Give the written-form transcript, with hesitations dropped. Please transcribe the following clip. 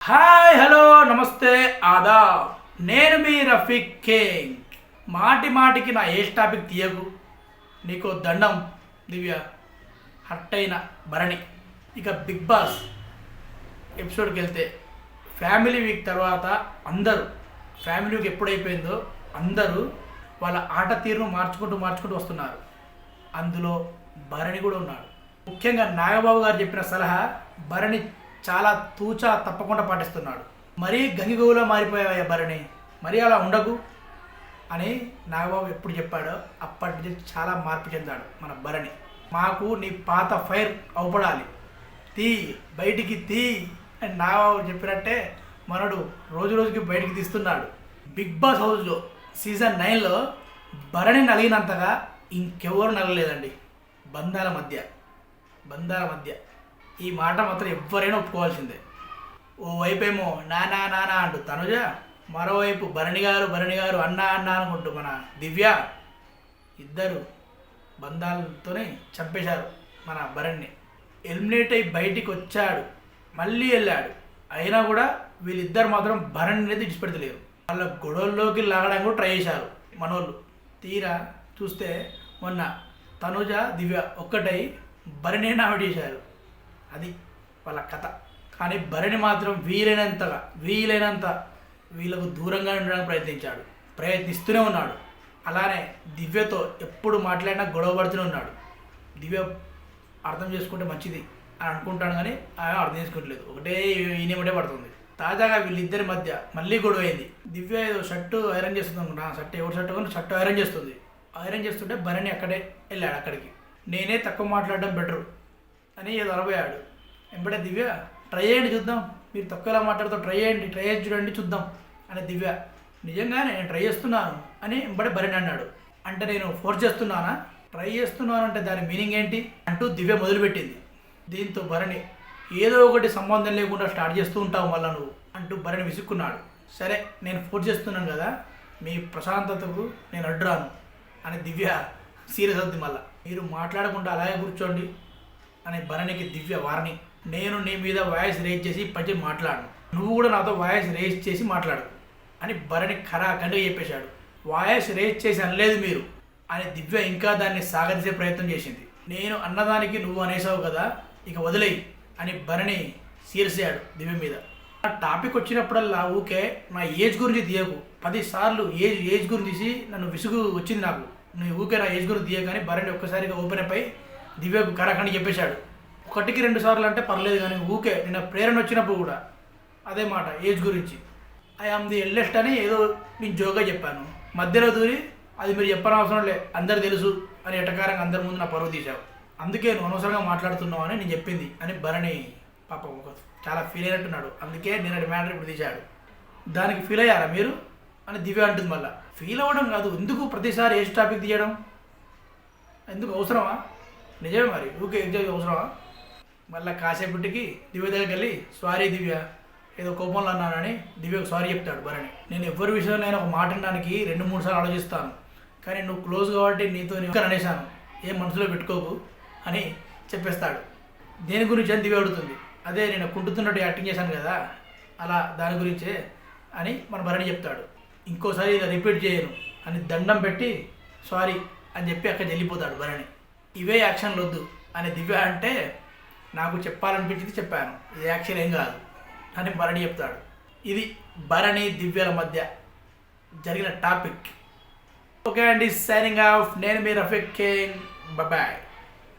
Hi hello నమస్తే ఆదాబ్. నేను మీ Rafiq king. మాటి మాటికి నా ఏజ్ టాపిక్ తీయకు, నీకు దండం. దివ్య హర్ట్ అయిన భరణి. ఇక బిగ్ బాస్ ఎపిసోడ్కి వెళ్తే ఫ్యామిలీ వీక్ తర్వాత అందరూ ఫ్యామిలీ వీక్ ఎప్పుడైపోయిందో అందరూ వాళ్ళ ఆట తీరును మార్చుకుంటూ వస్తున్నారు. అందులో భరణి కూడా ఉన్నాడు. ముఖ్యంగా నాగబాబు గారు చెప్పిన సలహా భరణి చాలా తూచా తప్పకుండా పాటిస్తున్నాడు. మరీ గంగిగోవులో మారిపోయావయ్యా భరణి, మరీ అలా ఉండకు అని నాగబాబు ఎప్పుడు చెప్పాడో అప్పటి నుంచి చాలా మార్పు చెందాడు మన భరణి. మాకు నీ పాత ఫైర్ అవపడాలి, తీ బయటికి తీ అని నాగబాబు చెప్పినట్టే మనడు రోజు రోజుకి బయటికి తీస్తున్నాడు. బిగ్ బాస్ హౌస్లో సీజన్ 9లో భరణి నలిగినంతగా ఇంకెవరు నలగలేదండి. బంధాల మధ్య ఈ మాట మాత్రం ఎవరైనా ఒప్పుకోవాల్సిందే. ఓవైపేమో నానా నానా అంటూ తనుజ, మరోవైపు భరణి గారు అన్నా అనుకుంటూ మన దివ్య, ఇద్దరు బంధాలతోనే చంపేశారు మన భరణిని. ఎలిమినేట్ అయి బయటికి వచ్చాడు, మళ్ళీ వెళ్ళాడు. అయినా కూడా వీళ్ళిద్దరు మాత్రం భరణి అనేది విడిచిపెడతలేరు. వాళ్ళ గొడవల్లోకి లాగడానికి కూడా ట్రై చేశారు మనోళ్ళు. తీరా చూస్తే మొన్న తనుజ దివ్య ఒక్కటై భరణి నామినేట్ చేశారు. అది వాళ్ళ కథ. కానీ భరణి మాత్రం వీలైనంత వీళ్ళకు దూరంగా ఉండడానికి ప్రయత్నిస్తూనే ఉన్నాడు. అలానే దివ్యతో ఎప్పుడు మాట్లాడినా గొడవ పడుతూనే ఉన్నాడు. దివ్య అర్థం చేసుకుంటే మంచిది అని అనుకుంటాను, కానీ ఆయన అర్థం చేసుకోవట్లేదు. ఈయనమటే పడుతుంది. తాజాగా వీళ్ళిద్దరి మధ్య మళ్ళీ గొడవ అయింది. దివ్య ఏదో షర్టు ఐరన్ చేస్తుంది అనుకుంటా. షర్టు ఐరన్ చేస్తుంది. ఐరన్ చేస్తుంటే భరణి అక్కడే వెళ్ళాడు. అక్కడికి నేనే తక్కువ మాట్లాడడం బెటరు అని ఏదో అనబోయాడు. వెంబడే దివ్య, ట్రై చేయండి చూద్దాం, మీరు తక్కువలా మాట్లాడుతూ ట్రై చేసి చూడండి చూద్దాం అని దివ్య, నిజంగానే నేను ట్రై చేస్తున్నాను అని వెంబడే భరణి అన్నాడు. అంటే నేను ఫోర్స్ చేస్తున్నానా, ట్రై చేస్తున్నాను అంటే దాని మీనింగ్ ఏంటి అంటూ దివ్య మొదలుపెట్టింది. దీంతో భరణి, ఏదో ఒకటి సంబంధం లేకుండా స్టార్ట్ చేస్తూ ఉంటావు మళ్ళా నువ్వు అంటూ భరణి విసుక్కున్నాడు. సరే నేను ఫోర్స్ చేస్తున్నాను కదా, మీ ప్రశాంతతకు నేను అడ్డురాను అని దివ్య సీరియస్ అవుతుంది. మళ్ళీ మీరు మాట్లాడకుండా అలాగే కూర్చోండి అని భరణికి దివ్య వార్నింగ్. నేను నీ మీద వాయిస్ రేజ్ చేసి పచ్చి మాట్లాడు, నువ్వు కూడా నాతో వాయిస్ రేజ్ చేసి మాట్లాడు అని భరణి ఖరాఖండిగా చెప్పేశాడు. వాయిస్ రేజ్ చేసి అనలేదు మీరు అని దివ్య ఇంకా దాన్ని సాగదీసే ప్రయత్నం చేసింది. నేను అన్నదానికి నువ్వు అనేసావు కదా, ఇక వదిలేయి అని భరణి సీరియస్ అయ్యాడు దివ్య మీద. ఆ టాపిక్ వచ్చినప్పుడల్లా ఊకే నా ఏజ్ గురించి తీయకు. 10 సార్లు ఏజ్ గురించి తీసి నన్ను విసుగు వచ్చింది నాకు. నువ్వు ఊకే నా ఏజ్ గురించి తీయకని భరణి ఒక్కసారిగా ఓపెన్ అయిపోయి దివ్యకు కరాఖండి చెప్పేశాడు. 1-2 సార్లు అంటే పర్లేదు, కానీ ఊకే నిన్న ప్రేరణ వచ్చినప్పుడు కూడా అదే మాట ఏజ్ గురించి. ఐ ఆమ్ ది ఎల్డెస్ట్ అని ఏదో నేను జోగా చెప్పాను. మధ్యలో దూరి అది మీరు చెప్పనవసరం లే, అందరు తెలుసు అని ఎటకారంగా అందరి ముందు నా పరువు తీశావు, అందుకే నువ్వు అనవసరంగా మాట్లాడుతున్నావు అని నేను చెప్పింది అని భరణి పాపం చాలా ఫీల్ అయినట్టున్నాడు. అందుకే నేను మ్యాటర్ ఇప్పుడు తీశాడు. దానికి ఫీల్ అయ్యారా మీరు అని దివ్య అంటుంది. మళ్ళీ ఫీల్ అవ్వడం కాదు, ఎందుకు ప్రతిసారి ఏజ్ టాపిక్ తీయడం, ఎందుకు అవసరమా? నిజమే మరి, ఊకే ఎగ్జామ్ అవసరమా? మళ్ళీ కాసేపటికి దివ్య దగ్గరికి వెళ్ళి, సారీ దివ్య, ఏదో కోపంలో అన్నానని దివ్యకు సారీ చెప్తాడు భరణి. నేను ఎవరి విషయంలో నేను ఒక మాట అనడానికి 2-3 సార్లు ఆలోచిస్తాను, కానీ నువ్వు క్లోజ్ కాబట్టి నీతో అనేసాను, ఏం మనసులో పెట్టుకోకు అని చెప్పేస్తాడు. దేని గురించి అని దివ్య అడుగుతుంది. అదే నేను కుంటుతున్నట్టు యాక్టింగ్ చేశాను కదా, అలా దాని గురించే అని మన భరణి చెప్తాడు. ఇంకోసారి ఇలా రిపీట్ చేయను అని దండం పెట్టి సారీ అని చెప్పి అక్కడికి వెళ్ళిపోతాడు భరణి. ఇవే యాక్షన్లు వద్దు అని దివ్య అంటే, నాకు చెప్పాలనిపించింది చెప్పాను, ఇది యాక్షన్ ఏం కాదు అని భరణి చెప్తాడు. ఇది భరణి దివ్యల మధ్య జరిగిన టాపిక్. ఓకే అండి, సైనింగ్ ఆఫ్. నేను మీ రఫీక్ కింగ్. బాయ్.